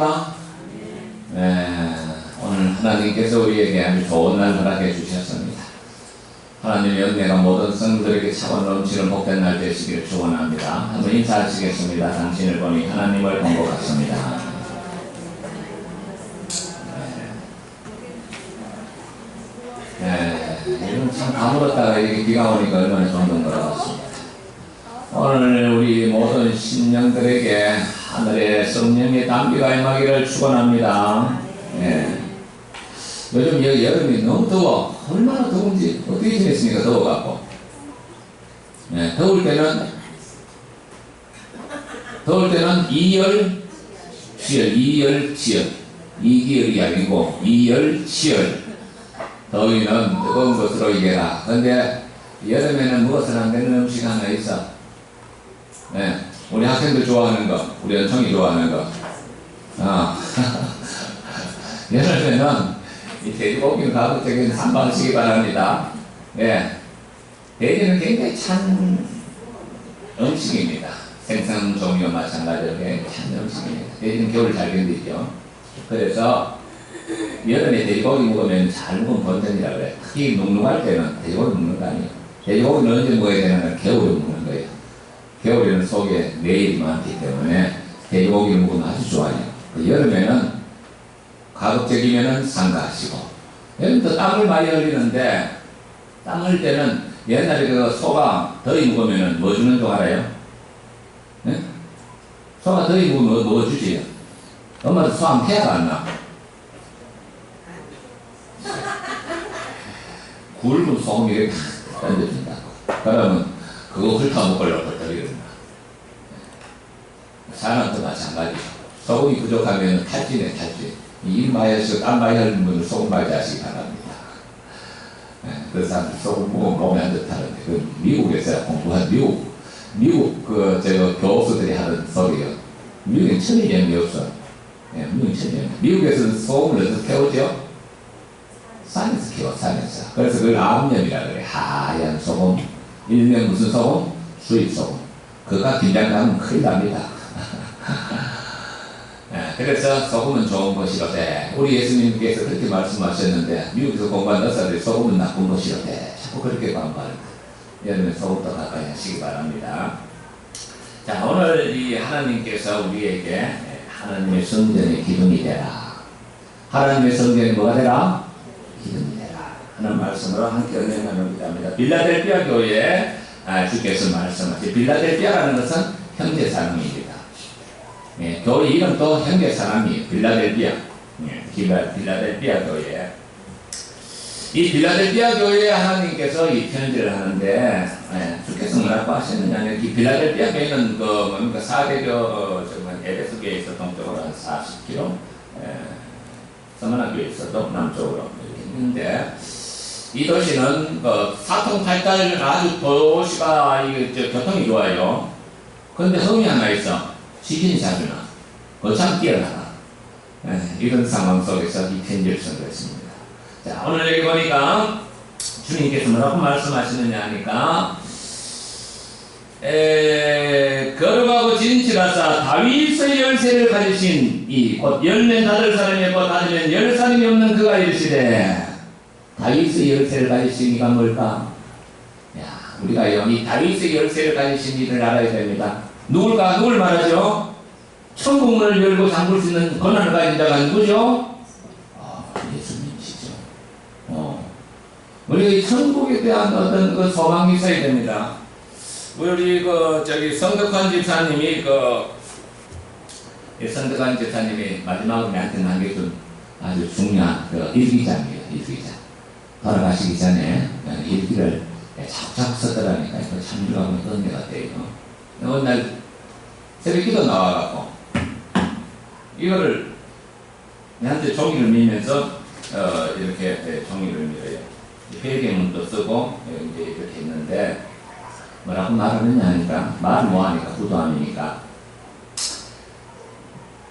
계십니까? 네, 오늘 하나님께서 우리에게 아주 좋은 날 허락해 주셨습니다. 하나님의 은혜가 모든 성도들에게 차고 넘치는 복된 날 되시기를 축원합니다. 한번 인사하시겠습니다. 당신을 보니 하나님을 본 것 같습니다. 이건 참 가물었다가 이렇게 비가 오니까 얼마나 좋은 것 같습니다. 오늘 우리 모든 신령들에게 하늘의 성령의 담비가 임하기를 축원합니다. 요즘 여름이 너무 더워. 얼마나 더운지 어떻게 지냈습니까? 더워갖고. 더울 때는 이열, 치열, 이열, 치열. 이기열이 아니고 이열, 치열. 더위는 뜨거운 것으로 이겨라. 근데 여름에는 무엇을 안 되는 음식 하나 있어. 우리 학생들 좋아하는 거, 우리 연청이 좋아하는 거. 여름에는 이 돼지고기는 가급적인 삼방하시기 바랍니다. 돼지는 굉장히 찬 음식입니다. 생선 종류와 마찬가지로 굉장히 찬 음식입니다. 돼지는 겨울 잘 견디죠. 그래서 여름에 돼지고기 먹으면 잘 먹은 본전이라고 그래요. 특히 눅눅할 때는 돼지고기 먹는 거 아니에요. 돼지고기는 언제 먹어야 되냐면 겨울에 먹는 거예요. 겨울에는 속에 내일이 많기 때문에 돼지고기를 먹으면 아주 좋아요. 여름에는 가급적이면은 삼가하시고, 여름도 땀을 많이 흘리는데, 땀 흘릴 때는 옛날에 그 소가 더위 먹으면은 뭐 주는 줄 알아요? 소가 더위 먹으면 뭐 주지? 엄마도 소하면 해가 안 나. 굵은 소금 이렇게 던져준다고. 그러면 그거 훑어먹으려고 흩어리는다. 사람도 마찬가지죠. 소금이 부족하면 탈진해, 탈진. 이 마에서 땀 많이 흘리는 분들 소금 많이 하시기 바랍니다. 그 사람들 소금 먹으면 몸에 안 좋다는데, 그 미국에서 공부한 미국 교수들이 하는 소리요. 미국엔 천일염이 없어. 미국은 천일염. 미국에서는 소금을 어디서 캐오죠? 산에서 키워, 산에서. 그래서 그걸 암염이라 그래. 하얀 소금. 일명 무슨 소금? 수입 소금. 그가 긴장하면 큰일 납니다. 그래서 소금은 좋은 것이로되, 우리 예수님께서 그렇게 말씀하셨는데, 미국에서 공부한 의사들이 소금은 나쁜 것이로되, 자꾸 그렇게 반발합니다. 여러분 소금도 가까이 하시기 바랍니다. 자, 오늘 이 하나님께서 우리에게 하나님의 성전의 기둥이 되라. 하나님의 성전이 뭐가 되라? 기둥이 되라. 하는 말씀으로 함께 은혜 나누기도 합니다. 빌라델피아 교회에 주께서 말씀하신 빌라델피아라는 것은 형제사랑입니다. 교회 이름도 형제사랑이에요. 빌라델피아. 빌라델피아 교회. 이 빌라델피아 교회에 하나님께서 이 편지를 하는데, 주께서 뭐라고 하셨느냐. 이 빌라델피아 교회는 뭡니까? 4대교, 에베소 교회에서 동쪽으로 한 40km, 서머나 교회에서도 남쪽으로 이렇게 있는데, 이 도시는 사통팔달 아주 도시가 교통이 좋아요. 그런데 흠이 하나 있어. 지진이 자주 나. 거참 뛰어나가. 이런 상황 속에서 이 편지를 선거했습니다. 자, 오늘 여기 보니까 주님께서 뭐라고 말씀하시느냐 하니까, 거룩하고 진실하사 다윗의 열쇠를 가지신 이 곧 열매 닫을 사람이 곧 닫으면 열 사람이 없는 그가 이르시되, 다윗의 열쇠를 가지신 이가 뭘까? 우리가 이 다윗의 열쇠를 가지신 이를 알아야 됩니다. 누굴 말하죠? 천국문을 열고 잠글 수 있는 권한을 가진 자가 누구죠? 예수님이시죠. 우리가 이 천국에 대한 어떤 그 소망이 있어야 됩니다. 우리 성덕환 집사님이 성덕환 집사님이 마지막으로 나한테 남겨준 아주 중요한 일기장이에요. 일기장. 돌아가시기 전에 일기를 자꾸 썼더라니까 참 유하고 은혜가 돼요. 어느 날 새벽기도 나와갖고 이거를 내한테 종이를 밀면서 이렇게 종이를 밀어요. 회계문도 쓰고 이제 이렇게 했는데 뭐라고 말하느냐 하니까 말 뭐하니까 부도함이니까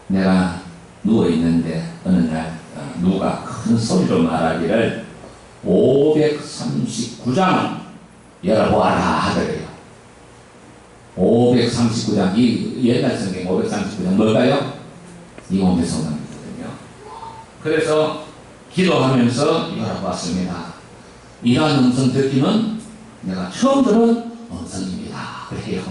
내가 누워있는데 어느 날 누가 큰 소리로 말하기를 539장 열어보아라 하더래요. 539장, 이 옛날 성경 539장 뭘까요? 이 몸의 성당이거든요. 그래서 기도하면서 열어봤습니다. 이러한 음성 듣기는 내가 처음 들은 음성입니다. 그래요.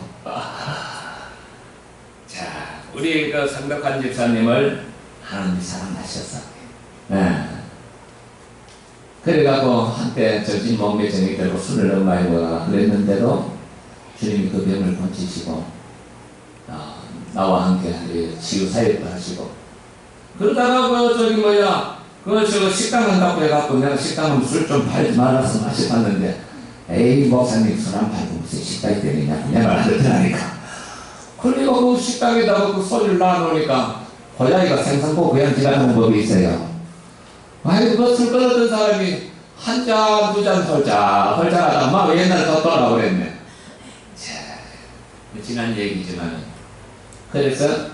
자, 우리 그 성덕한 집사님을 하나님이 사랑하셨어. 네. 그래가지고 한때 정신 몸매증이 들고 술을 너무 많이 먹어가 그랬는데도 주님이 그 병을 고치시고 나와 함께 치유 사역도 하시고 그러다가 저거 식당 한다고 해갖고 내가 식당은 술 좀 팔지 말아서 마셔봤는데 에이 목사님 술 안 팔고 무슨 식당이 되느냐 내 말 하더라니까. 그리고 그 식당에다가 그 소주를 놔놓으니까 고양이가 생선고 그냥 지나가는 법이 있어요. 아이고 그 술 끊었던 사람이 한 잔 두 잔 헐짝하다 막 옛날에 더 떠나고 그랬네. 자, 지난 얘기지만 그래서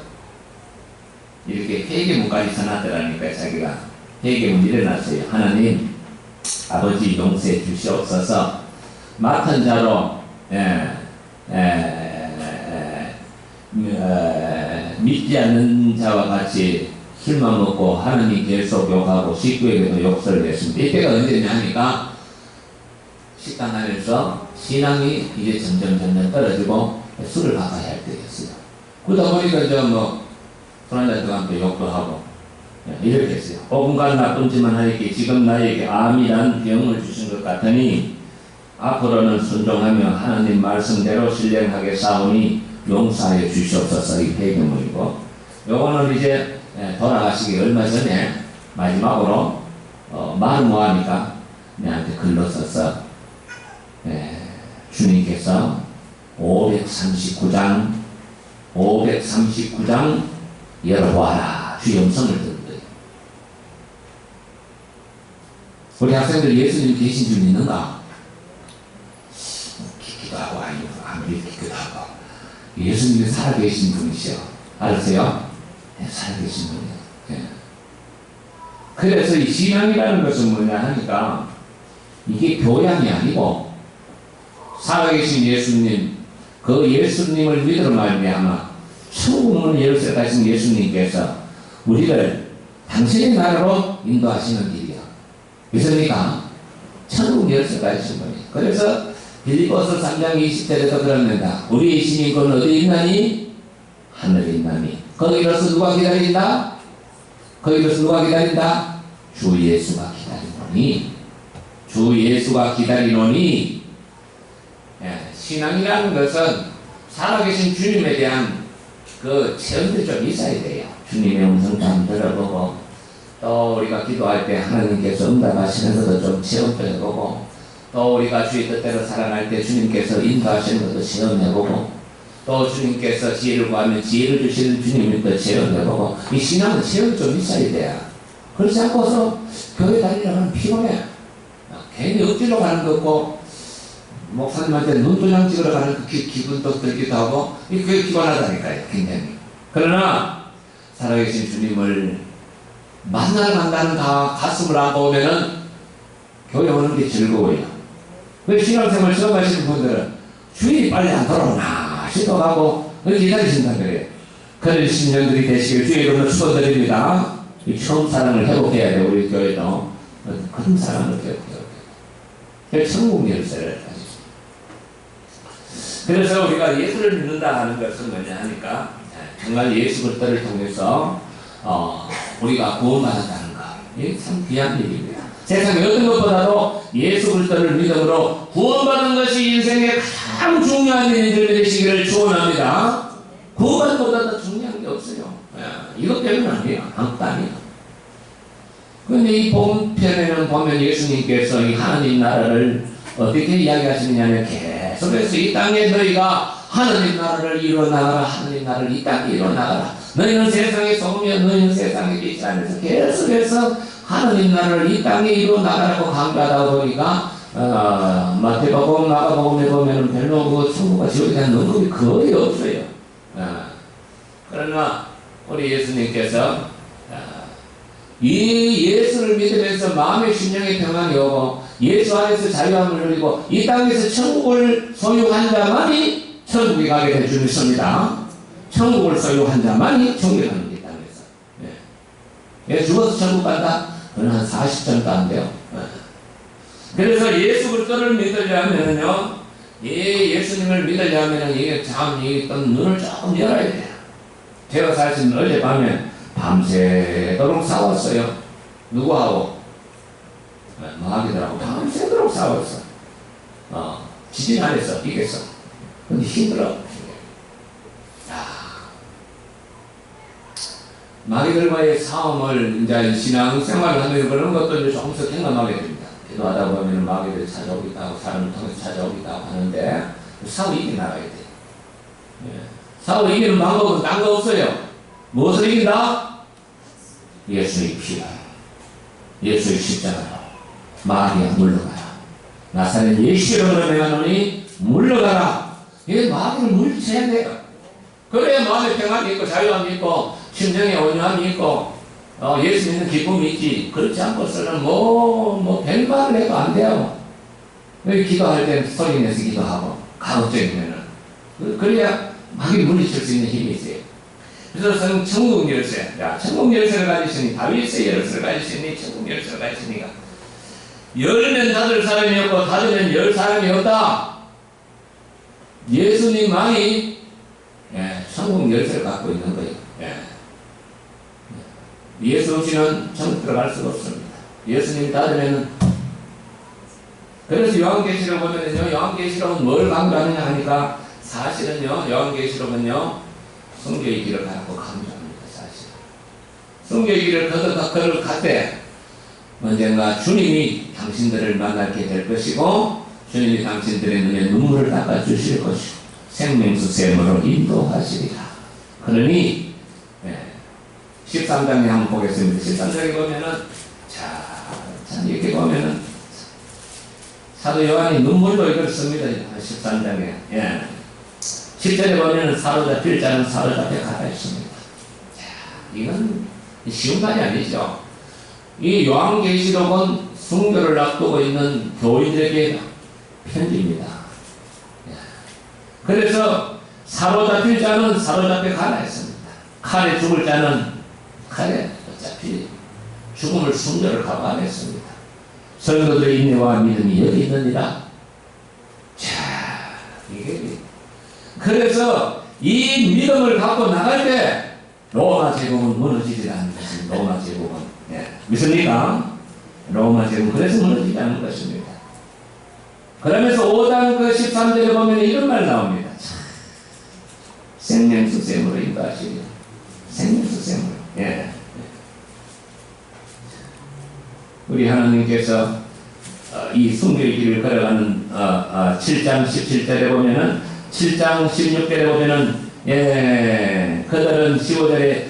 이렇게 회개문까지 써놨더라니까. 자기가 회개문 일어났어요. 하나님 아버지 용서해 주시옵소서. 맡은 자로 믿지 않는 자와 같이 술만 먹고 하나님 계속 욕하고 식구에게도 욕설을 했습니다. 이때가 언제냐 하니까 식당 안에서 신앙이 이제 점점 떨어지고 술을 가까이 할 때였어요. 그러다 보니까 이제 술 한잔 더 하면 욕도 하고 이렇게 했어요. 5분간 나쁜 짓만 하니까 지금 나에게 암이란 병을 주신 것 같으니 앞으로는 순종하며 하나님 말씀대로 신령하게 용서하여 주시옵소서. 이 회개문이고 요거는 이제 돌아가시기 얼마 전에 마지막으로 말은 뭐하니까 내한테 글로 써서 주님께서 539장 열어보아라 주의 음성을 듣는 거예요. 우리 학생들 예수님 계신 줄 믿는가? 기도 하고 아무리 기도 하고 예수님이 살아계신 분이시여. 알았어요? 네, 살아계신 분이에요. 네. 그래서 이 신앙이라는 것은 뭐냐 하니까 이게 교양이 아니고 살아계신 예수님, 그 예수님을 믿으러 말미암아 천국문을 열쇠하신 예수님께서 우리를 당신의 나라로 인도하시는 길이야. 믿습니까? 천국 열쇠가 있으신 분이. 그래서 빌립보서 3장 20절에도 그럽니다. 우리의 신인권 어디 있나니? 하늘에 있나니. 거기로서 누가 기다린다? 거기로서 누가 기다린다? 주 예수가 기다리노니. 주 예수가 기다리노니. 신앙이라는 것은 살아계신 주님에 대한 그 체험도 좀 있어야 돼요. 주님의 음성도 한번 들어보고 또 우리가 기도할 때 하나님께서 응답하시면서도 좀 체험도 해보고 또 우리가 주의 뜻대로 살아갈 때 주님께서 인도하시는 것도 체험해보고 또 주님께서 지혜를 구하면 지혜를 주시는 주님을 체험해보고 이 신앙은 체험이 좀 있어야 돼요. 그렇지 않고서 교회 다니려면 피곤해. 괜히 억지로 가는 거 없고 목사님한테 눈도장 찍으러 가는 그 기분도 들기도 하고 그게 피곤하다니까요. 굉장히. 그러나 살아계신 주님을 만나러 간다는 가슴을 안고 오면은 교회 오는 게 즐거워요. 그 신앙생활 처음 하시는 분들은 주일이 빨리 안 돌아오나 싶어가고 기다리신다 그래요. 그런 10년들이 되시길 주의 이름으로 축원드립니다. 이 처음 사랑을 회복해야 돼. 우리 교회도 그런 사랑을 회복해야 돼. 천국 열쇠를 가지고. 그래서 우리가 예수를 믿는다 하는 것은 뭐냐 하니까 정말 예수 그리스도를 통해서 우리가 구원받았다는 것. 이게 참 귀한 일입니다. 세상의 어떤 것보다도 예수 그리스도를 믿음으로 구원받는 것이 인생의 가장 중요한 일이 되시기를 축원합니다. 구원보다 더 중요한 게 없어요. 이것 때문은 아니에요. 아무것도 아니에요. 그런데 이 본편에는 보면 예수님께서 이 하나님 나라를 어떻게 이야기하시느냐면 계속해서 이 땅에 너희가 하나님 나라를 이뤄나가라. 하나님 나라를 이 땅에 이뤄나가라. 너희는 세상의 소금이여 너희는 세상의 빛이 하면서 계속해서 하나님 나라를 이 땅에 이뤄나가라고 강조하다 보니까 마태복음, 마가복음에 보면 별로 그 천국과 지옥에 대한 언급이 거의 없어요. 그러나 우리 예수님께서 이 예수를 믿으면서 마음의 심령의 평안이 오고 예수 안에서 자유함을 누리고 이 땅에서 천국을 소유한 자만이 천국에 가게 될 줄 믿습니다. 천국을 소유한 자만이 천국에 가는 이 땅에서. 얘 죽어서 천국 간다? 그건 한 40점도 안 돼요. 그래서 예수 그리스도를 믿으려면요, 예수님을 믿으려면 이게 참 눈을 조금 열어야 돼요. 제가 사실 어젯밤에 밤새도록 싸웠어요. 누구하고? 마귀들하고 밤새도록 싸웠어. 지진 안에서 이겼어. 근데 힘들어. 마귀들과의 싸움을 이제 신앙생활을 하면서 그런 것도 이제 조금씩 경험하게 됩니다. 기도하다 보면 마귀들이 찾아오기도 하고 사람을 통해서 찾아오기도 하고 하는데 싸워 이기게 나가야 돼. 싸워 이기는 방법은 딴 거 없어요. 무엇을 이긴다? 예수의 피로, 예수의 십자가로. 마귀야 물러가라. 나사렛 예수로 명하노니 물러가라. 이게 마귀를 물리쳐야 돼요. 그래야 마음에 평안이 있고 자유함이 있고 심정에 온유함이 있고 예수 믿는 기쁨이 있지. 그렇지 않고서는 뭐 별말을 해도 안 돼요. 기도할 때는 소리 내서 기도하고 가급적이면은 그래야 마귀 물리칠 수 있는 힘이 있어요. 그래서 천국 열쇠, 천국 열쇠를 가지시니 다윗의 열쇠를 가지시니 천국 열쇠를 가지시니까 열면 닫을 사람이 없고 닫으면 열 사람이 없다. 예수님만이 천국 열쇠를 갖고 있는 거예요. 예수 없이는 천국 들어갈 수가 없습니다. 예수님이 닫으면은. 그래서 요한계시록 보면은요, 요한계시록은 뭘 강조하느냐 하니까 사실은요, 요한계시록은요, 성경의 길을 갖고 강조합니다. 사실 성경의 길을 걸어갈 언젠가 주님이 당신들을 만나게 될 것이고 주님이 당신들의 눈에 눈물을 닦아 주실 것이고 생명수 샘으로 인도하시리라. 그러니 13장에 한번 보겠습니다. 13장에 보면은 자 이렇게 보면은 사도 요한이 눈물로 이걸 씁니다. 13장에 7절에 보면은 사로잡힐 자는 사로잡혀 가라 했습니다. 이건 쉬운 말이 아니죠. 이 요한계시록은 순교를 앞두고 있는 교인들에게 편지입니다. 그래서 사로잡힐 자는 사로잡혀 가라 했습니다. 칼에 죽을 자는 칼에 어차피 죽음을 순교를 각오하라 했습니다. 성도들의 인내와 믿음이 여기 있느니라. 이게 그래서 이 믿음을 갖고 나갈 때 로마 제국은 무너지지 않는 것입니다. 로마 제국은 믿습니까? 로마 제국은 그래서 무너지지 않는 것입니다. 그러면서 5장 13절에 보면 이런 말 나옵니다. 생명수 샘으로 인도하시리라. 생명수 샘으로. 우리 하나님께서 이 순교의 길을 걸어가는 7장 17절에 보면은 7장 16절에 보면은 그들은 15절에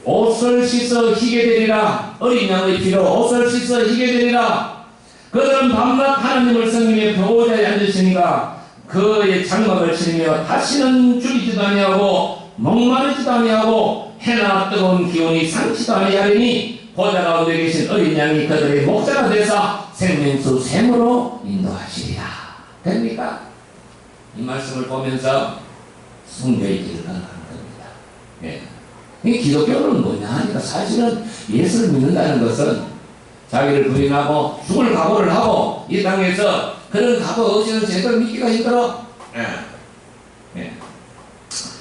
옷을 씻어 희게 되리라. 어린 양의 피로 옷을 씻어 희게 되리라. 그들은 밤낮 하나님을 섬기며 보호자에 앉으시니까 그의 장막을 치며 다시는 죽이지도 아니하고 목마르지도 아니하고 해나 뜨거운 기운이 상치도 아니하리니 보좌 가운데 계신 어린 양이 그들의 목자가 되사 생명수 샘으로 인도하시리라. 됩니까? 이 말씀을 보면서 순교의 길을 가는 겁니다. 이 기독교는 뭐냐 하니까 사실은 예수를 믿는다는 것은 자기를 부인하고 죽을 각오를 하고 이 땅에서 그런 각오 없이는 제대로 믿기가 힘들어.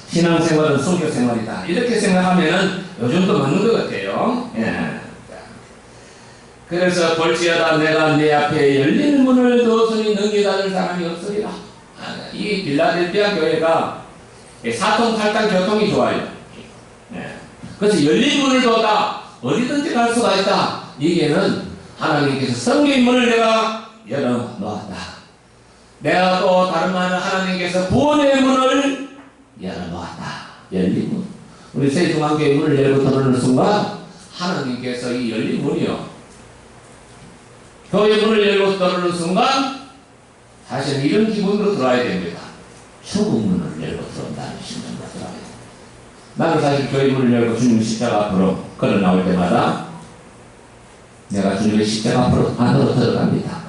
신앙생활은 순교생활이다. 이렇게 생각하면 요즘도 맞는 것 같아요. 그래서 볼지어다 내가 내 앞에 열린 문을 두었으니 능히 닫을 사람이 없으리라. 이 빌라델피아 교회가 사통팔당 교통이 좋아요. 그래서 열린 문을 두었다. 어디든지 갈 수가 있다. 이게는 하나님께서 성경의 문을 내가 열어놓았다. 내가 또 다른 말은 하나님께서 구원의 문을 열어놓았다. 열린 문. 우리 세종한교회 문을 열고 들어오는 순간 하나님께서 이 열린 문이요, 교회 문을 열고 들어오는 순간 사실 이런 기분으로 들어와야 됩니다. 천국 문을 열고 들어온다는 심정으로 들어와야 됩니다. 나는 사실 교회 문을 열고 주님의 십자가 앞으로 걸어 나올 때마다 내가 주님의 십자가 앞으로 안으로 들어갑니다.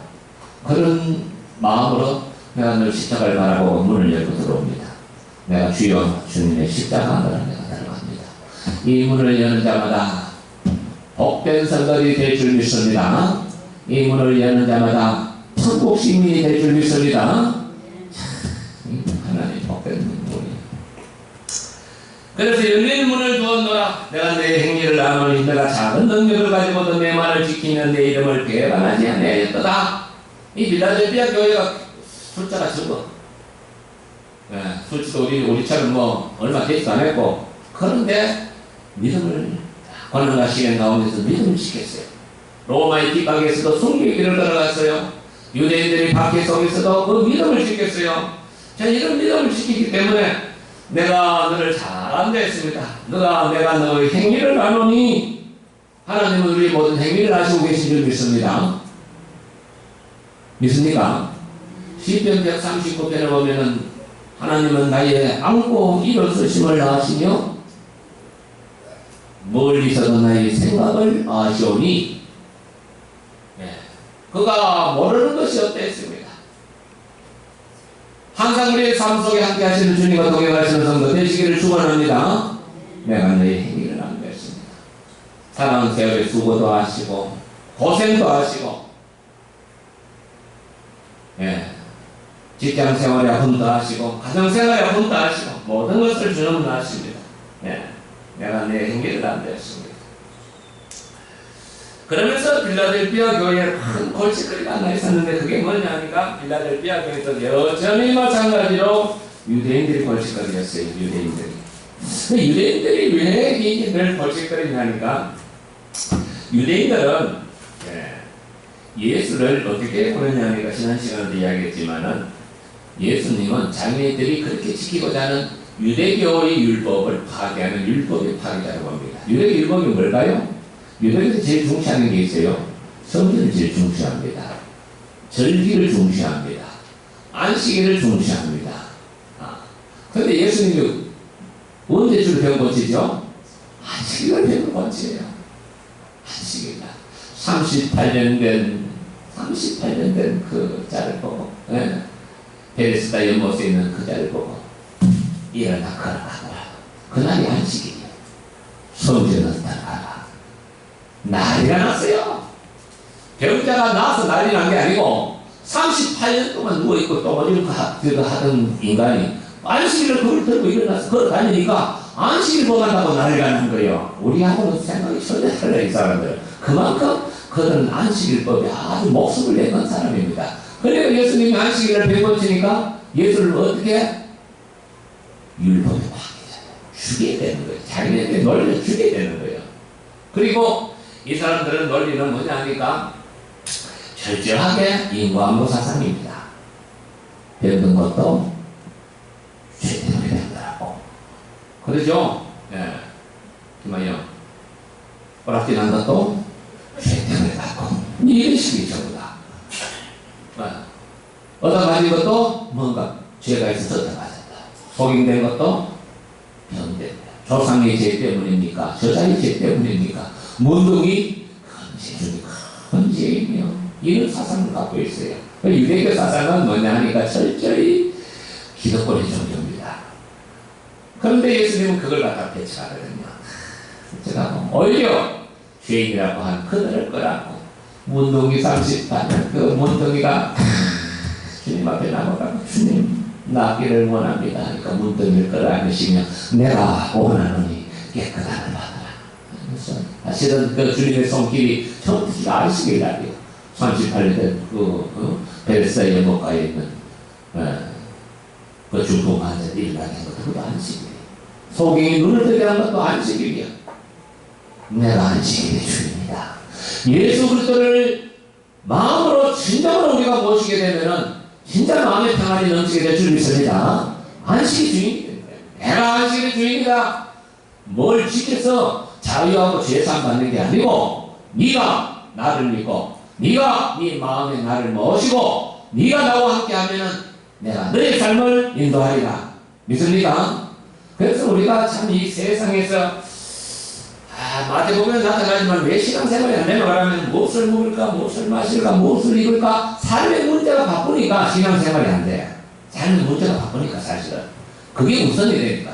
그런 마음으로 내가 늘 십자가를 바라보고 문을 열고 들어옵니다. 내가 주여 주님의 십자가 안으로 내가 들어갑니다. 이 문을 여는 자마다 복된 성들이 될 줄 믿습니다. 이 문을 여는 자마다 천국 시민이 될 줄 믿습니다. 하나님 복된 문이. 그래서 열린 문을 두었노라. 내가 내 행위를 아노니 내가 작은 능력을 가지고도 내 말을 지키면 내 이름을 배반하지 아니하였도다. 이 빌라델피아 교회가 숫자가 적어. 숫자도 우리처럼 뭐 얼마 되지도 않았고, 그런데 믿음을 권능과 시간 가운데서 믿음을 지켰어요. 로마의 뒷방에서도 순교의 길을 걸어갔어요. 유대인들이 박해 속에서도 그 믿음을 지켰어요. 자, 이런 믿음을 지키기 때문에 내가 너를 잘 안다 했습니다. 내가 너의 행위를 아노니, 하나님은 우리 모든 행위를 아시고 계신 줄 믿습니다. 믿습니까? 시편 139편에 보면은 하나님은 나의 안고 일어서심을 아시며 멀리서도 나의 생각을 아시오니, 그가 모르는 것이 어땠습니다. 항상 우리의 삶 속에 함께 하시는 주님과 동행하시는 성도 되시기를 축원합니다. 내가 너의 행위를 안겠습니다. 사랑하는 세월의 수고도 하시고 고생도 하시고, 직장 생활에 아픔도 하시고 가정 생활에 아픔도 하시고 모든 것을 주님은 아십니다. 내가 내 행위를 안겠습니다. 그러면서 빌라델피아 교회에 큰 골칫거리가 하나 있었는데, 그게 뭐냐 하니까 빌라델피아 교회도 여전히 마찬가지로 유대인들이 골칫거리였어요. 유대인들이 왜 이들 골칫거리냐니까, 유대인들은 예수를 어떻게 보느냐니까 지난 시간에도 이야기했지만은, 예수님은 자기네들이 그렇게 지키고자 하는 유대교의 율법을 파괴하는 율법의 파괴자라고 합니다. 유대 율법이 뭘까요? 유대교에서 제일 중시하는 게 있어요. 성전을 제일 중시합니다. 절기를 중시합니다. 안식일을 중시합니다. 그런데 예수님이 언제 주로 배운 것이죠? 안식일을 배운 것이에요. 안식일. 38년 된 그 자를 보고, 베레스다 연못에 있는 그 자를 보고 일어나 걸어가더라. 그날이 안식일이에요. 성전은 들어가라. 난리가 났어요. 병자가 나서 난리 난 게 아니고 38년 동안 누워있고 똥오줌 하던 인간이 안식일을 그걸 들고 일어나서 걸어다니니까 안식일 범한다고 난리가 난 거예요. 우리하고는 생각이 전혀 달라요. 이 사람들. 그만큼 그들은 안식일법에 아주 목숨을 내건 사람입니다. 그러니까 예수님이 안식일을 배고치니까 예수를 어떻게? 율법에 파괴잖아요. 죽여야 되는 거예요. 자기네들이 놀려 죽여야 되는 거예요. 그리고 이 사람들은 논리는 뭐냐 하니까 철저하게 인과응보 사상입니다. 배운 것도 죄 때문에 된다고. 그러죠? 김하영. 오락질 한 것도 죄 때문에 받고. 이런 식이 전부 다. 얻어맞은 것도 뭔가 죄가 있어서 얻어맞았다. 속임된 것도 병된. 조상의 죄 때문입니까? 저자의 죄 때문입니까? 문둥이 큰 죄이며, 이런 사상을 갖고 있어요. 유대교 사상은 뭐냐 하니까 철저히 기독교의 종교입니다. 그런데 예수님은 그걸 갖다 배척하거든요. 배척하고 오히려 죄인이라고 한 그들을 끌어안고 문둥이 38년 그 문둥이가 주님 앞에 나가고 주님 낫기를 원합니다. 그러니까 문둥이를 끌어안으시며 내가 원하노니 깨끗함을 받아라. 사실은 그 주님의 손길이 처음부터 안식일 날이에요. 38년 된 베레스다 연못가에 있는 그 중풍 환자들이 일어나게 한 것도 그것도 안식일이에요. 소경이 눈을 뜨게 한 것도 안식일이야. 내가 안식일의 주입니다. 예수 그리스도를 마음으로 진정으로 우리가 모시게 되면은 진짜 마음의 평안이 넘치게 될 줄 믿습니다. 안식의 주인이다. 내가 안식의 주인이다. 뭘 지켜서 자유하고 죄상 받는 게 아니고, 네가 나를 믿고 네가 네 마음에 나를 모시고 네가 나와 함께 하면은 내가 너의 삶을 인도하리라. 믿습니까? 그래서 우리가 참 이 세상에서 마태복음에 나타나지만 왜 신앙생활이 안 되나 말하면 무엇을 먹을까, 무엇을 마실까, 무엇을 입을까, 삶의 문제가 바쁘니까 신앙생활이 안 돼. 삶의 문제가 바쁘니까 사실은 그게 우선이 되니까.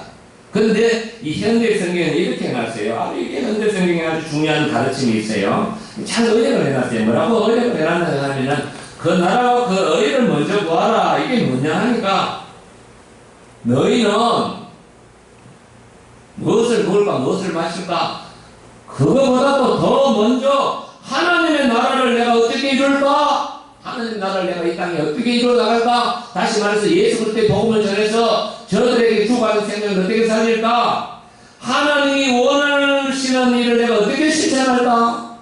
그런데 이 현대 성경에는 이렇게 해놨어요. 아주 이게 현대 성경에 아주 중요한 가르침이 있어요. 잘 의뢰를 해놨어요. 뭐라고 의뢰를 해놨느냐 하면은 그 나라와 그 의를 먼저 구하라. 이게 뭐냐 하니까 너희는 무엇을 먹을까 무엇을 마실까 그거보다도 더 먼저 하나님의 나라를 내가 어떻게 이룰까? 하나님의 나라를 내가 이 땅에 어떻게 이루어 나갈까? 다시 말해서 예수 그리스도의 복음을 전해서 저들에게 주고하는 생명을 어떻게 살릴까? 하나님이 원하시는 일을 내가 어떻게 실천할까?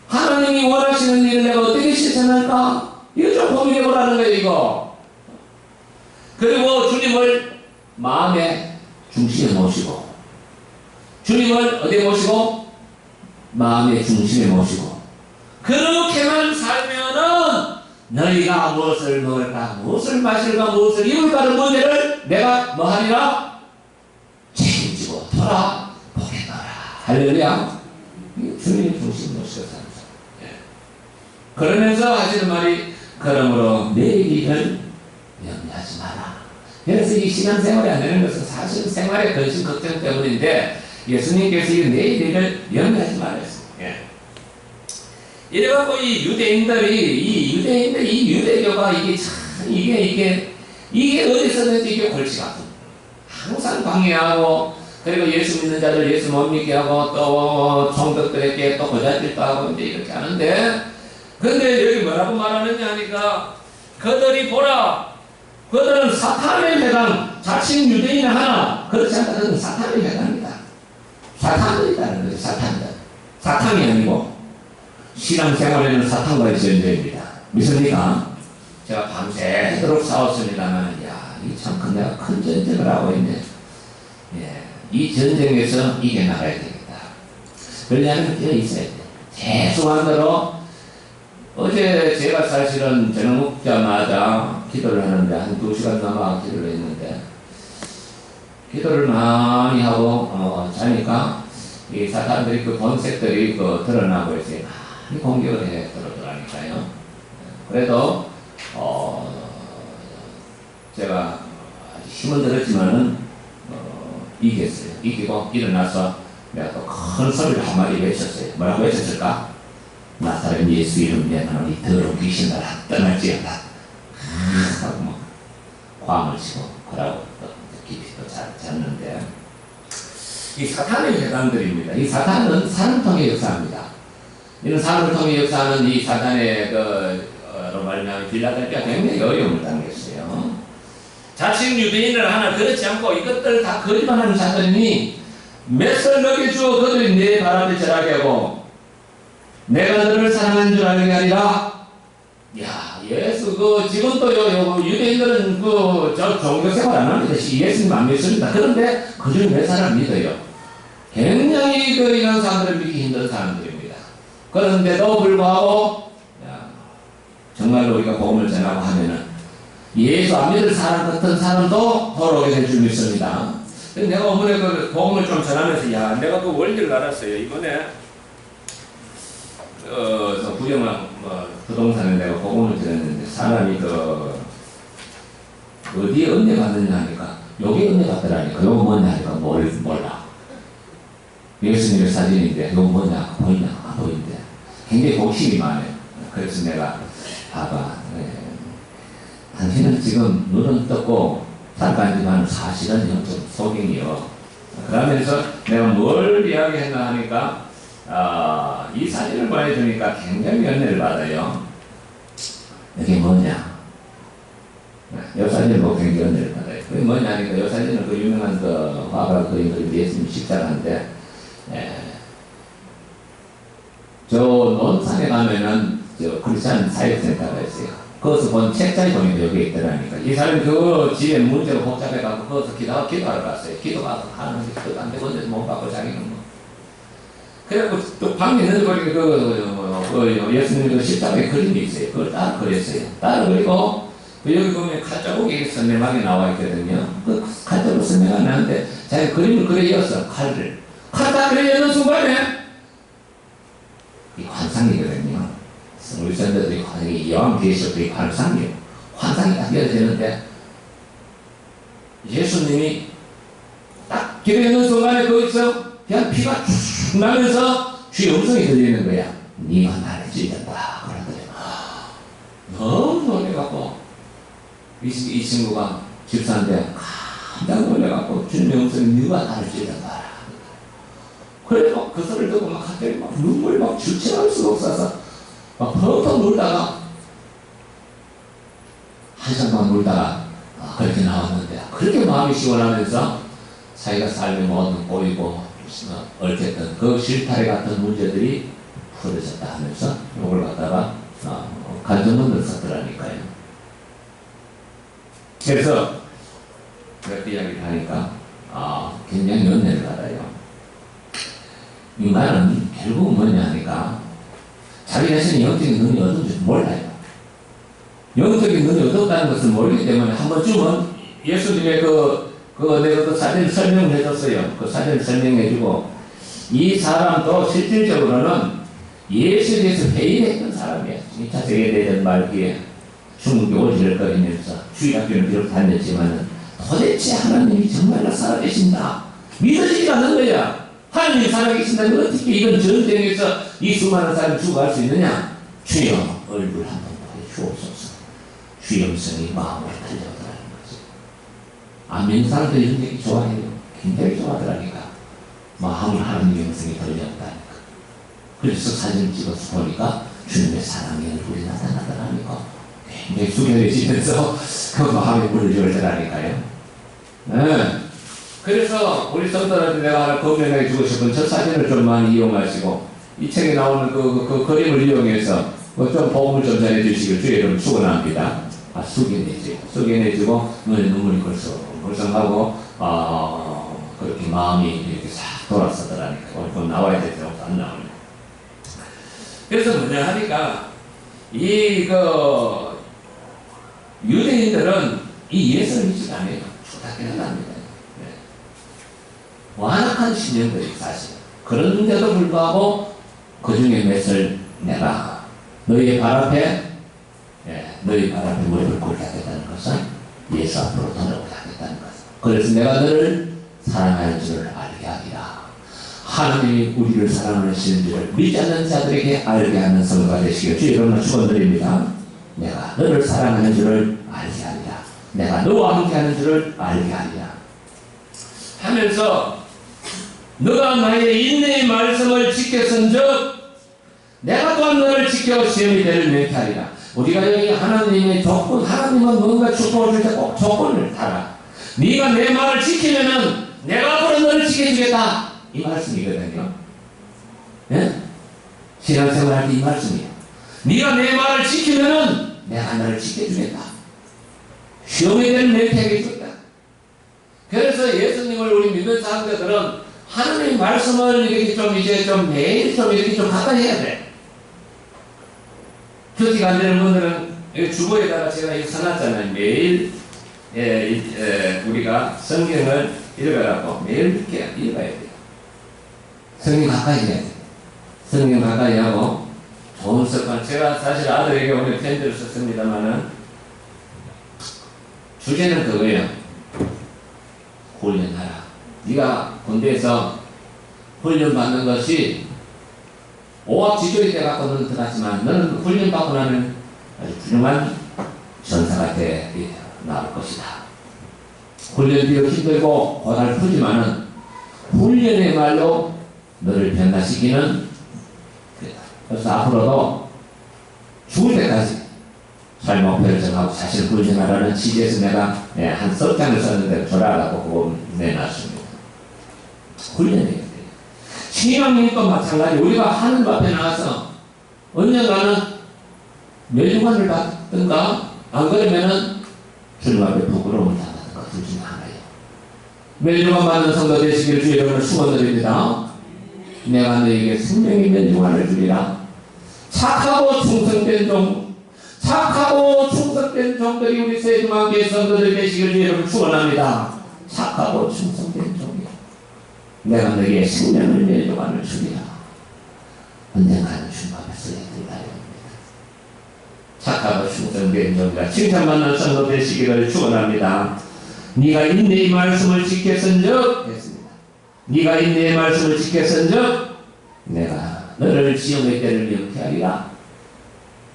하나님이 원하시는 일을 내가 어떻게 실천할까? 이거 좀 고민해보라는 거예요, 이거. 그리고 주님을 마음의 중심에 모시고, 주님을 어디에 모시고? 마음의 중심에 모시고, 그렇게만 살면은 너희가 무엇을 먹을까, 무엇을 마실까, 무엇을 입을까를 문제를 내가 뭐하리라? 책임지고 돌아보겠노라. 할렐루야. 주님의 중심에 모시고 사는 사람. 그러면서 하시는 말이 그러므로 내일을 염려하지 마라. 그래서 이 신앙생활이 안 되는 것은 사실 생활의 근심 걱정 때문인데 예수님께서 이 내일을 염려하지 말았어요. 이래갖고 이 유대인들이 이 유대교가 이게 참 이게 어디서든지 이게 골치 아픈 항상 방해하고 그리고 예수 믿는 자들 예수 못 믿게 하고 또 총독들에게 또 고자질도 하고 이제 이렇게 하는데 근데 여기 뭐라고 말하느냐 하니까 그들이 보라 그들은 사탄에 해당 자칭 유대인 하나 그렇지 않다 그들은 사탄에 해당합니다. 사탄들이라는 거죠. 사탄이 아니고 신앙생활에는 사탄과의 전쟁입니다. 믿습니까? 제가 밤새도록 싸웠습니다만 참 내가 큰 전쟁을 하고 있네. 이 전쟁에서 이겨나가야 되겠다. 그러려면 되어 있어야 돼. 최소한 대로 어제 제가 사실은 저녁 먹자마자 기도를 하는데 한 2시간 넘어 기도를 했는데 기도를 많이 하고 자니까 이 사탄들이 그 본색들이 드러나고 있어요. 많이 공격을 해 들어오니까요. 그래도 제가 힘은 들었지만은 이겼어요. 이기고 일어나서 내가 또 큰 소리를 한마디 외쳤어요. 뭐라고 외쳤을까? 나사렛 예수 이름 내나니 더러운 귀신들아 떠날지어다 하고 뭐 광을 치고 그러고 또 깊이 또 잤는데 이 사탄의 회당들입니다. 이 사탄은 사람을 통해 역사합니다. 이런 사람을 통해 역사하는 이 사탄의 말하면 빌라델피아 굉장히 어려움을 당했어요. 자칭 유대인을 하나 그렇지 않고 이것들 다 거짓말하는 자들이니 맷을 먹여주어 그들이 내 바람에 절하게 하고 내가 너를 사랑하는 줄 아는 게 아니라 예수 지금 또 유대인들은 저 종교생활 안 합니다. 예수님 안 믿습니다. 그런데 그중 몇 사람 믿어요. 굉장히 이런 사람들을 믿기 힘든 사람들입니다. 그런데도 불구하고 정말로 우리가 복음을 전하고 하면은 예수 안 믿을 사람 같은 사람도 돌아오게 될 줄 믿습니다. 내가 어머니 복음을 좀 전하면서 내가 그 원리를 알았어요. 이번에 저 부영랑 부동산에 내가 복음을 드렸는데 사람이 어디에 은혜 받느냐 하니까 여기 은혜 받더라니까 이거 뭐냐 하니까 몰라. 예수님의 사진인데 이거 뭐냐 보이냐 안 보이는데 굉장히 복심이 많아요. 그래서 내가 봐봐 당신은 지금 눈은 떴고 살간지만 사실은 좀 속임이요. 그러면서 내가 뭘 이야기했나 하니까 이 사진을 보여주니까 굉장히 연애를 받아요. 이게 뭐냐? 이 사진을 보고 굉장히 연애를 받아요. 그게 뭐냐 하니까 이 사진은 그 유명한 화가 그린 예수님 십자가인데 저 논산에 가면은 저 크리스찬 사역센터가 있어요. 거기서 본 책자에 보니까 여기 있더라니까. 이 사람이 그 집에 문제가 복잡해가지고 거기서 기도하러 갔어요. 기도가 하는데 기도가 안 되고 못 받고 자기는 뭐. 그래갖고 또 방에 있는 거니까 예수님 그 십자가에 그림이 있어요. 그걸 따로 그렸어요. 따로 그리고 여기 보면 칼자국이 선명하게 나와 있거든요. 그 칼자국 선명하게 나는데 자기 그림을 그려였어. 칼을. 칼 다 그려있는 순간에 이 환상이거든요. 우리 선배들이 여왕 계시록이 환상이에요. 환상이 딱 이어지는데 예수님이 기도하는 순간에 거기서 그냥 피가 쭉 나면서 주의 음성이 들리는 거야. 네가 나를 찔렀다. 그러더니 너무 놀래갖고 이 친구가 집사인데 깜짝 놀래갖고 주님의 음성이 네가 나를 찔렀다. 그래서 그 소리를 듣고 막 갑자기 막 눈물이 막 주체할 수가 없어서 막 펑펑 울다가 한참만 울다가 그렇게 나왔는데 그렇게 마음이 시원하면서 자기가 삶의 모든 꼬이고 얽혔던 그 실타래 같은 문제들이 풀어졌다 하면서 이걸 갖다가 간증문을 썼더라니까요. 그래서 그렇게 이야기를 하니까 굉장히 연애를 받아요. 인간은 결국은 뭐냐 하니까 자기 자신이 영적인 능력이 어떤지 몰라요. 영적인 능력이 어떻다는 것을 모르기 때문에 한 번쯤은 예수님의 내가 그 사진을 설명을 해줬어요. 그 사진을 설명해주고 이 사람도 실질적으로는 예수에 대해서 회의했던 사람이에요. 2차 세계대전 말기에 중국이 오질거리면서 주일학교를 비록 다녔지만은 도대체 하나님이 정말로 살아계신다. 믿어지지 않는 거야. 하나님이 살아계신다면 어떻게 이런 전쟁에서 이 수많은 사람이 죽어갈 수 있느냐? 주여 얼굴 한번 보여주옵소서. 주의 음성이 마음을 달려오더라는 거지. 안 믿는 사람들 이런 얘기 좋아해요. 굉장히 좋아하더라니까. 마음을 하나님의 음성이 들려온다니까. 그래서 사진을 찍어서 보니까 주님의 사랑의 얼굴이 나타나더라니까. 굉장히 숙연해지면서 그 마음이 물을 열더라니까요. 네. 그래서 우리 성도들한테 내가 하나 건면해 주고 싶은 저 사진을 좀 많이 이용하시고 이 책에 나오는 그 그림을 이용해서 좀 도움을 좀 전해 주시길 주의 이름 축원합니다. 숙연해지고 눈물이 걸성하고 그렇게 마음이 이렇게 싹 돌아서더라니까. 오늘 좀 나와야 될 때도 안 나오네. 그래서 뭐냐 하니까 유대인들은 이 예수를 믿지 않아요. 초등학교는 압니다. 네. 완악한 신령들이 사실. 그런데도 불구하고 그 중에 몇을 내가 너희의 발 앞에 무릎을 꿇게 하겠다는 것은 예수 앞으로 돌아오게 하겠다는 것. 그래서 내가 너를 사랑하는 줄을 알게 하리라. 하나님이 우리를 사랑하시는 줄을 믿지 않는 자들에게 알게 하는 성도가 되시길 주의 이름으로 축원드립니다. 내가 너를 사랑하는 줄을 알게 하리라. 내가 너와 함께하는 줄을 알게 하리라. 하면서 너가 나의 인내의 말씀을 지켰은즉 내가 또한 너를 지켜 시험이 되는 맹태하리라. 우리가 여기 하나님의 조건, 하나님은 뭔가 축복을 줄 때 꼭 조건을 달아. 네가 내 말을 지키면은 내가 앞으로 너를 지켜주겠다. 이 말씀이거든요. 예? 신앙생활 할 때 이 말씀이에요. 네가 내 말을 지키면은 내가 너를 지켜주겠다. 시험이 되는 맹태하게 해줬다. 그래서 예수님을 우리 믿는 사람들은 하나님의 말씀을 이렇게 매일 이렇게 가까이 해야 돼. 교티가 안 되는 분들은 주보에다가 제가 이거 써놨잖아요. 매일 우리가 성경을 읽어라고 매일 이렇게 읽어야 돼요. 성경 가까이 해야 돼요. 성경 가까이 하고 좋은 습관. 제가 사실 아들에게 오늘 편지를 썼습니다만은 주제는 그거예요. 훈련하라. 네가 군대에서 훈련받는 것이 오합지졸이 돼갖고는 들어갔지만 너는 훈련받고 나면 아주 훌륭한 전사가 돼 나올 것이다. 훈련이 비록 힘들고 고달프지만은 훈련의 말로 너를 변화시키는 그래다. 그래서 앞으로도 죽을 때까지 삶 목표를 정하고 자신을 훈련하라는 취지에서 내가 한 석 장을 썼는데 조라라고 그거 내놨습니다. 훈련해야 돼요. 신앙님도 마찬가지. 우리가 하늘 앞에 나가서 언젠가는 멸류관을 받든가 안 그러면은 주님 앞에 부끄러움을 당하는 것 둘 중에 하나예요. 멸류관 받는 성도 되시기를 주의 이름으로 축원드립니다. 내가 너에게 생명의 멸류관을 주리라. 착하고 충성된 종들이 우리 세주만교회 성도들 되시기를 주의 이름으로 축원합니다. 착하고 충성된 종이요. 내가 너에게 생명을 멸류관을 주리라. 언젠가는 주님 앞에서 들어가야 합니다. 착하고 충성된 종이라 칭찬받는 성도 되시기를 축원합니다. 네가 인내의 말씀을 지켰은즉 했습니다. 네가 이 내 말씀을 지켰은즉 내가 너를 지옥의 때를 명쾌하리라.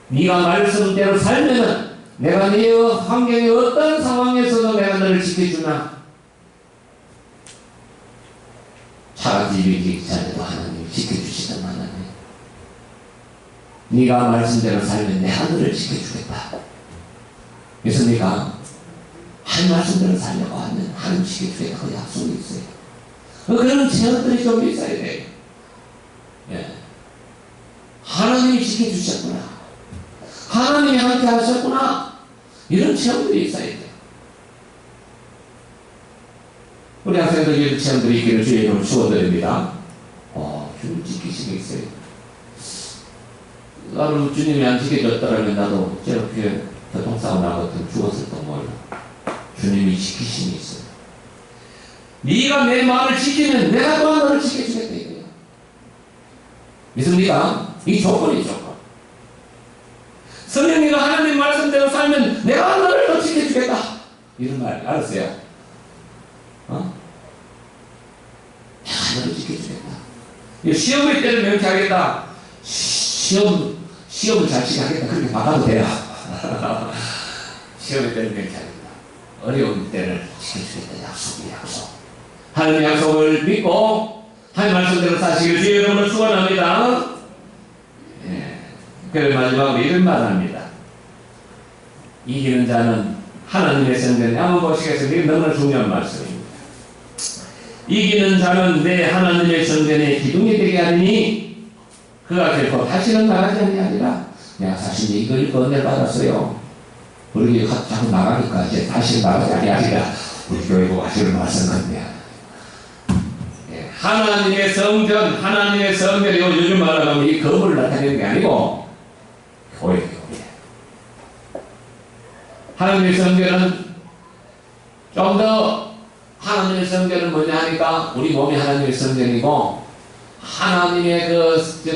네가 말씀대로 살면은 내가 네 환경의 어떤 상황에서도 내가 너를 지켜주나. 차가집이 자녀도 하나님 지켜주시던 하나님. 네가 말씀대로 살면 내가 너를 지켜주겠다. 그래서 네가 한 말씀대로 살려고 하면 하나님 지켜주겠다. 그 약속이 있어요. 그런 체험들이 좀 있어야 돼요. 예. 하나님이 지켜주셨구나. 하나님이 함께 하셨구나. 이런 체험들이 있어야 돼요. 우리 학생들 이런 체험들이 있기를 주의 이름으로 축원드립니다. 주님 지키시고 있어요. 나를 주님이 안 지켜줬더라면 나도 저렇게 교통사고 나거든 죽었을까 몰라. 주님이 지키심이 있어요. 네가 내 마음을 지키면 내가 또한 너를 지켜주겠다 이거야. 믿습니까? 이 조건이 조건. 성령님과 하나님 말씀대로 살면 내가 너를 더 지켜주겠다. 이런 말 알았어요? 내가 너를 지켜주겠다. 시험의 때를 명쾌하겠다. 시험을 잘 치겠다. 그렇게 막아도 돼요. 시험의 때를 명쾌하겠다. 어려운 때를 지켜주겠다. 약속. 하나님의 약속을 믿고 하나님 말씀대로 사시길 주의 이름으로 축원합니다. 예. 그래서 마지막으로 이런 말 합니다. 이기는 자는 하나님의 성전에 한번 보시겠습니다. 이게 너무나 중요한 말씀입니다. 이기는 자는 내 하나님의 성전에 기둥이 되게 하리니 그가 결코 다시는 나가지 아니하리라. 내가 사실 이거 은혜 받았어요. 우리 자꾸 나가니까 이제 다시 나가지 아니하리라. 우리 교회가 하시는 말씀인데 하나님의 성전, 하나님의 성전이 요즘 말하면 이 건물을 나타내는 게 아니고 교회. 하나님의 성전은 좀 더 하나님의 성전은 뭐냐 하니까 우리 몸이 하나님의 성전이고 하나님의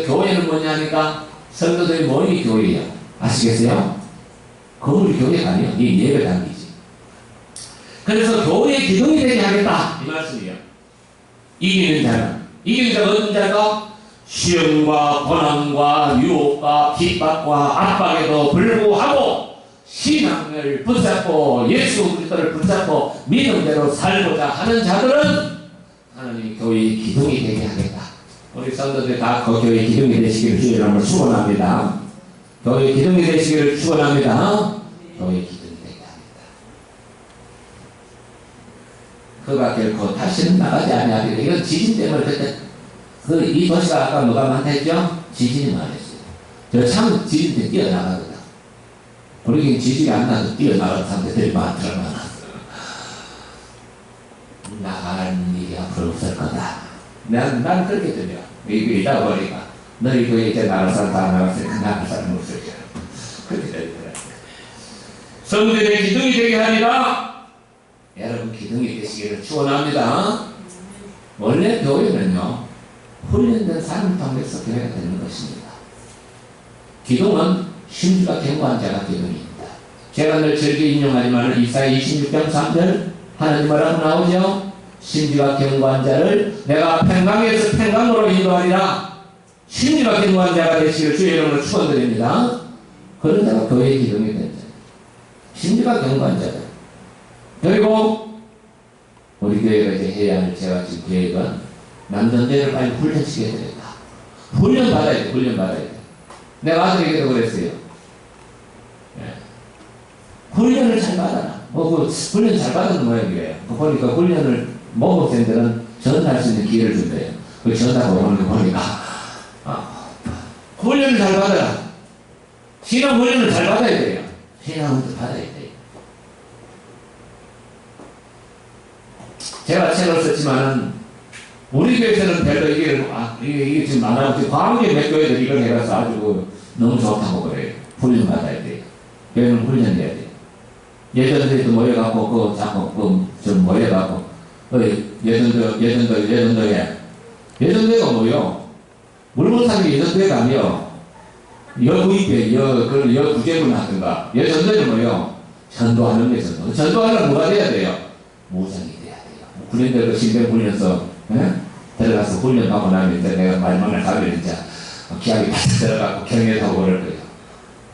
교회는 뭐냐 하니까 성도들이 모이는 교회예요. 아시겠어요? 건물이 교회가 아니에요. 이 예배당이지. 그래서 교회의 기둥이 되게 하겠다 이 말씀이에요. 이기는 자가 어떤 자가 시험과 고난과 유혹과 핍박과 압박에도 불구하고 신앙을 붙잡고 예수 그리스도를 붙잡고 믿음대로 살고자 하는 자들은 하나님이 교회의 기둥이 되게 하겠다. 우리 성도들 다 그 교회의 기둥이 되시기를 주의 이름으로 축원합니다. 교회의 기둥이 되시기를 축원합니다. 교회의 기둥이 되게 합니다. 그가 결코 다시는 나가지 아니하리라. 이건 지진 때문에 그때 이 도시가 아까 뭐가 많다 했죠? 지진이 많았어요. 저 참 지진 때 뛰어나가거든. 우리는 지진이 안 나도 뛰어나가는 사람들이 많더라. 나가는 일이 앞으로 없을 거다. 난 그렇게 들려. 이거 이따 보니까 너희 교회 이제 나갈 사람 다 나갔으니까 나갈 사람 없을 거야. 그렇게 들리더라. 성전의 기둥이 되게 하리라. 여러분 기둥이 되시기를 축원합니다. 원래 교회는요 훈련된 사람을 통해서 교회가 되는 것입니다. 기둥은 심지가 견고한 자가 기둥입니다. 제가 늘 즐겨 인용하지만 이사야 26장 3절 하나님 뭐라고 나오죠? 심지가 견고한 자를 내가 평강에서 평강으로 인도하리라. 심지가 견고한 자가 되시길 주의 이름으로 축원드립니다. 그런 자가 교회의 기둥이 된 자. 심지가 견고한 자들. 그리고 우리 교회가 이제 해야 할 제가 지금 계획은 남전대를 빨리 훈련시켜야 되겠다. 훈련 받아야 돼. 훈련 받아야 돼. 내가 아들에게도 그랬어요. 예. 훈련을 잘 받아라. 훈련 잘 받는 모양이에요. 보니까 훈련을 모범생들은 전할 수 있는 기회를 준대요. 그 전하고 오는 거 보니까 훈련을 잘 받아라. 신앙 훈련을 잘 받아야 돼요. 신앙을 받아야 돼요. 제가 책을 썼지만은 우리 교회에서는 별로 이게 지금 많아요. 광주에 몇 교회들 이걸 해가서 아주 너무 좋다고 그래요. 훈련 받아야 돼요. 교회는 훈련해야 돼요. 예전에도 모여갖고 모여갖고 예전도가 뭐요? 물못하는 예전도가 아니요. 여구입회, 여구제문 하든가. 예전도는 뭐요? 전도하는 게 전도하려면 뭐가 돼야 돼요? 무장이 돼야 돼요. 훈련대로 신병 훈련서 들어가서 훈련하고 나면 이제 내가 말만을 가면 이제 기합이 팍 들어가고 경연하고 그럴 거예요.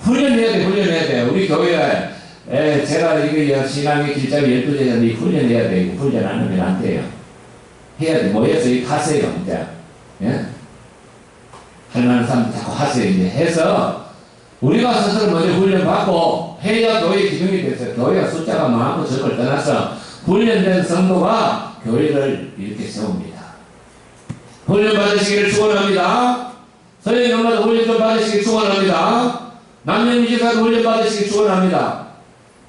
훈련해야 돼, 훈련해야 돼. 우리 교회가 제가 이거 신앙의 길잡이 12제자인데 훈련해야 돼. 이거 훈련 안 하면 안 돼요. 해야 돼. 모여서 이거 하세요, 이제. 예? 할 만한 사람 자꾸 하세요, 이제. 해서 우리가 스스로 먼저 훈련받고 해야 교회 기능이 돼서 교회가 숫자가 많고 적을 떠나서 훈련된 성도가 교회를 이렇게 세웁니다. 훈련 받으시기를 축원합니다. 선생님마다 훈련 좀 받으시기 축원합니다. 남영미 지사도 훈련 받으시기 축원합니다.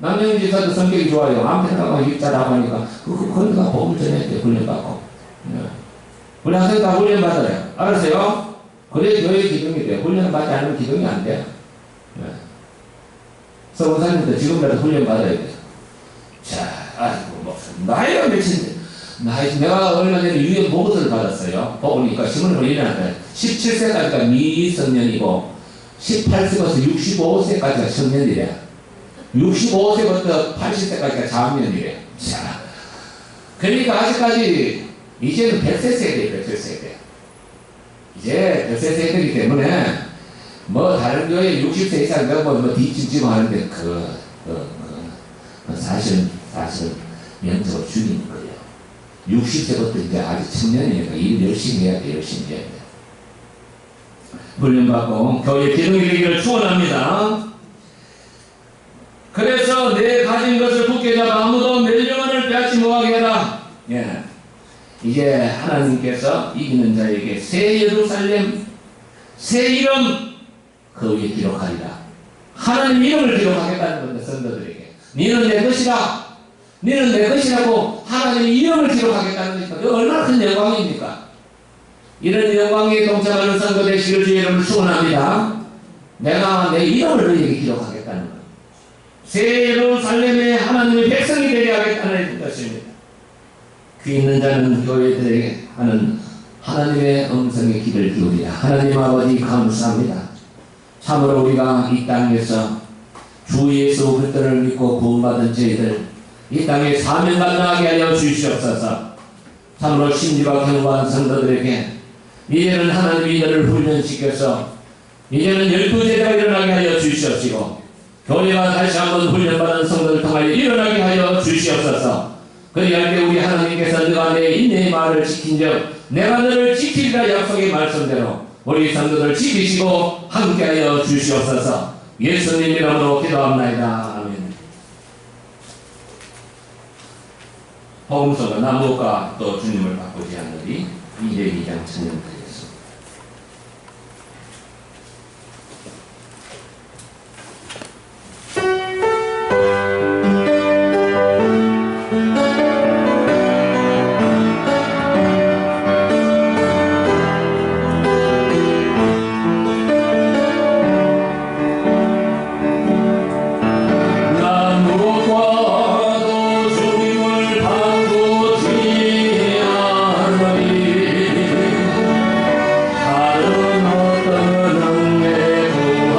남영미 지사도 성격이 좋아요. 아무 생각하고 입자라고 하니까 거기가 복음을 전해야 돼. 훈련 받고. 우리 학생 다 훈련 받아요. 알았어요? 그래 교회 기둥이 돼. 훈련 받지 않으면 기둥이 안 돼. 서원사님도 지금이라도 훈련 받아야 돼. 자, 아이고 뭐 나이가 몇인데? 내가 얼마 전에 유엔 보고서를 받았어요. 보니까 신문을 보니까 17세까지가 미성년이고 18세부터 65세까지가 청년이래. 65세부터 80세까지가 장년이래. 자, 그러니까 아직까지 이제는 100세 세대예요. 100세 세대. 이제 100세 세대이기 때문에 뭐 다른 교회 60세 이상 뭐 뒤집지고 하는데 사실 영적으로 죽이는 거예요. 60세부터 이제 아직 청년이니까 일 열심히 해야 돼. 열심히 해야 돼. 훈련받고 교회 기능이 되기를 축원합니다. 그래서 내 가진 것을 굳게 잡아 아무도 멸령한을 빼앗지 못하게 해라. 예. 이제 하나님께서 이기는 자에게 새 예루살렘, 새 이름 그 위에 기록하리라. 하나님 이름을 기록하겠다는 건데 성도들에게 너는 내 것이라. 너는 내 것이라고 하나님 이름을 기록하겠다는 거니까 얼마나 큰 영광입니까? 이런 영광에 동참하는 성도 되시길 주의 이름으로 축원합니다. 내가 내 이름을 너희에게 기록하겠다는 것. 새 예루살렘의 하나님의 백성이 되게 하겠다는 것입니다. 귀 있는 자는 교회들에게 하는 하나님의 음성의 귀를 기울이라. 하나님 아버지 감사합니다. 참으로 우리가 이 땅에서 주 예수 그리스도를 믿고 구원받은 저희들 이 땅에 사명 감당하게 하여 주시옵소서. 참으로 심지와 경고한 성도들에게 이제는 하나님이 너를 훈련시켜서 이제는 12제자가 일어나게 하여 주시옵시고 교회가 다시 한번 훈련받은 성도를 통하여 일어나게 하여 주시옵소서. 그리할 때 우리 하나님께서 너가 내 인내의 말을 지킨 적 내가 너를 지키리라 약속의 말씀대로 우리 성도들 지키시고 함께하여 주시옵소서. 예수님 이름으로 기도합나이다. 아멘. 복음서가 나무가 또 주님을 바꾸지 않으리 202장 천년 드리겠습니다. 다른 어떤 능력도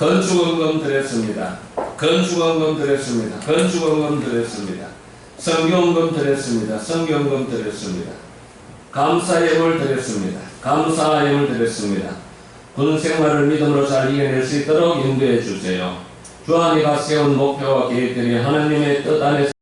건축원금 드렸습니다. 건축원금 드렸습니다. 건축원금 드렸습니다. 성경금 드렸습니다. 성경금 드렸습니다. 감사예물 드렸습니다. 감사예물 드렸습니다. 군 생활을 믿음으로 잘 이겨낼 수 있도록 인도해 주세요. 주안이가 세운 목표와 계획들이 하나님의 뜻 안에서